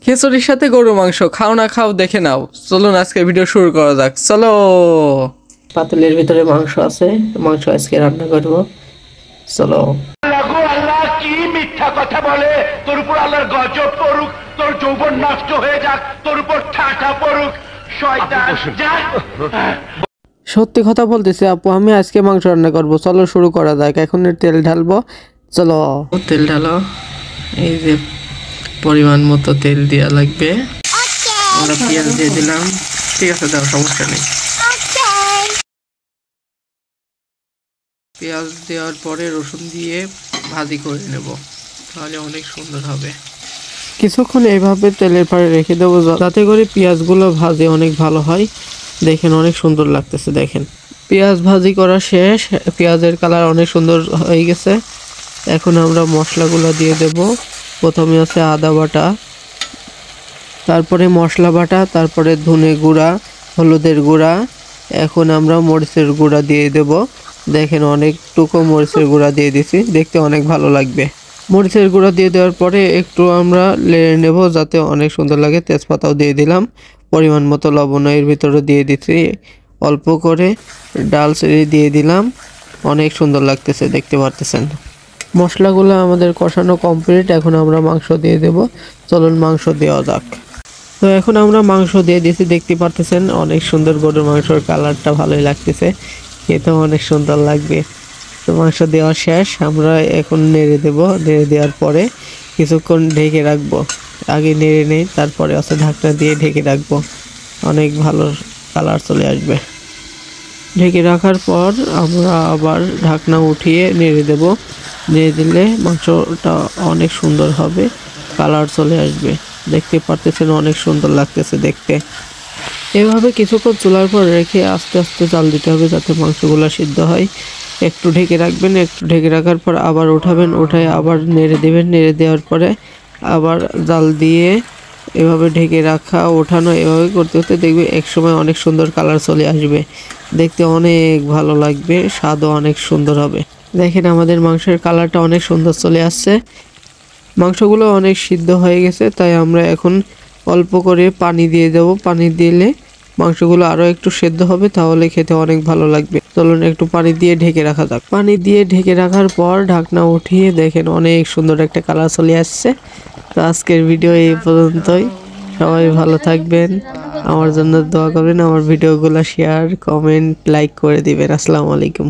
খিচুড়ির সাথে গরু মাংস খাও না খাও দেখে নাও। চলুন আজকে ভিডিও শুরু করা যাক, চলো। পাতিলের ভিতরে মাংস আছে, মাংস আজকে রান্না করব, চলো। আল্লাহ কি মিথ্যা কথা বলে, তোর উপর আল্লাহর গজব পড়ুক, তোর যৌবন নষ্ট হয়ে যাক, তোর উপর ঠাটা পড়ুক শয়তান। সত্যি কথা বলতেছি আপু, আমি আজকে মাংস রান্না করব, চলো শুরু করা যাক। এখন তেল ঢালবো, চলো। তেল ঢালো, এই যে পরিমাণ মতো তেল দেওয়া লাগবে। আমরা পেঁয়াজ দিয়ে দিলাম, ঠিক আছে, দাও, সমস্যা নেই। পেঁয়াজ দেওয়ার পরে রসুন দিয়ে ভাজি করে নেব, তাহলে অনেক সুন্দর হবে। কিছুক্ষণ এইভাবে তেলের পাড়ে রেখে দেবো, যাতে করে পেঁয়াজগুলো ভাজে অনেক ভালো হয়। দেখেন অনেক সুন্দর লাগতেছে, দেখেন পেঁয়াজ ভাজি করা শেষ, পেঁয়াজের কালার অনেক সুন্দর হয়ে গেছে। এখন আমরা মশলাগুলো দিয়ে দেব। প্রথমে আছে আদা বাটা, তারপরে মশলা বাটা, তারপরে ধনে গুঁড়া, হলুদের গুঁড়া, এখন আমরা মরিচের গুঁড়া দিয়ে দেব। দেখেন অনেকটুকু মরিচের গুঁড়া দিয়ে দিছি, দেখতে অনেক ভালো লাগবে। মরিচের গুঁড়া দিয়ে দেওয়ার পরে একটু আমরা নেড়ে নেব যাতে অনেক সুন্দর লাগে। তেজপাতাও দিয়ে দিলাম, পরিমাণ মতো লবণ এর ভিতরে দিয়ে দিচ্ছি, অল্প করে ডালচিনি দিয়ে দিলাম। অনেক সুন্দর লাগতেছে, দেখতে পারতেছেন। মশলাগুলো আমাদের কষানো কমপ্লিট, এখন আমরা মাংস দিয়ে দেব। চলুন মাংস দেওয়া যাক। তো এখন আমরা মাংস দিয়ে দিয়েছি, দেখতে পারতেছেন অনেক সুন্দর গরুর মাংসের কালারটা ভালোই লাগতেছে, খেতেও অনেক সুন্দর লাগবে। তো মাংস দেওয়া শেষ, আমরা এখন নেড়ে দেব। নেড়ে দেওয়ার পরে কিছুক্ষণ ঢেকে রাখবো। আগে নেড়ে নেই, তারপরে আছে ঢাকনা দিয়ে ঢেকে রাখবো, অনেক ভালো কালার চলে আসবে। ঢেকে রাখার পর আমরা আবার ঢাকনা উঠিয়ে নেড়ে দেব। নেড়ে দিলে মাংসটা অনেক সুন্দর হবে, কালার চলে আসবে। দেখতে পারতেছেন অনেক সুন্দর লাগতেছে দেখতে। এভাবে কিছুক্ষণ চুলার পর রেখে আস্তে আস্তে জাল দিতে হবে যাতে মাংসগুলো সিদ্ধ হয়। একটু ঢেকে রাখবেন, একটু ঢেকে রাখার পর আবার উঠাবেন, উঠায় আবার নেড়ে দেবেন। নেড়ে দেওয়ার পরে আবার জাল দিয়ে এভাবে ঢেকে রাখা, ওঠানো, এভাবে করতে করতে দেখবে একসময় অনেক সুন্দর কালার চলে আসবে, দেখতে অনেক ভালো লাগবে, স্বাদও অনেক সুন্দর হবে। দেখেন আমাদের মাংসের কালারটা অনেক সুন্দর চলে আসছে। মাংসগুলো অনেক সিদ্ধ হয়ে গেছে, তাই আমরা এখন অল্প করে পানি দিয়ে দেব। পানি দিলে মাংসগুলো আরও একটু সেদ্ধ হবে, তাহলে খেতে অনেক ভালো লাগবে। চলুন একটু পানি দিয়ে ঢেকে রাখা যাক। পানি দিয়ে ঢেকে রাখার পর ঢাকনা উঠিয়ে দেখেন অনেক সুন্দর একটা কালার চলে আসছে। তো আজকের ভিডিও এই পর্যন্তই, সবাই ভালো থাকবেন, আমার জন্য দোয়া করবেন, আমার ভিডিওগুলো শেয়ার, কমেন্ট, লাইক করে দিবেন। আসসালামু আলাইকুম।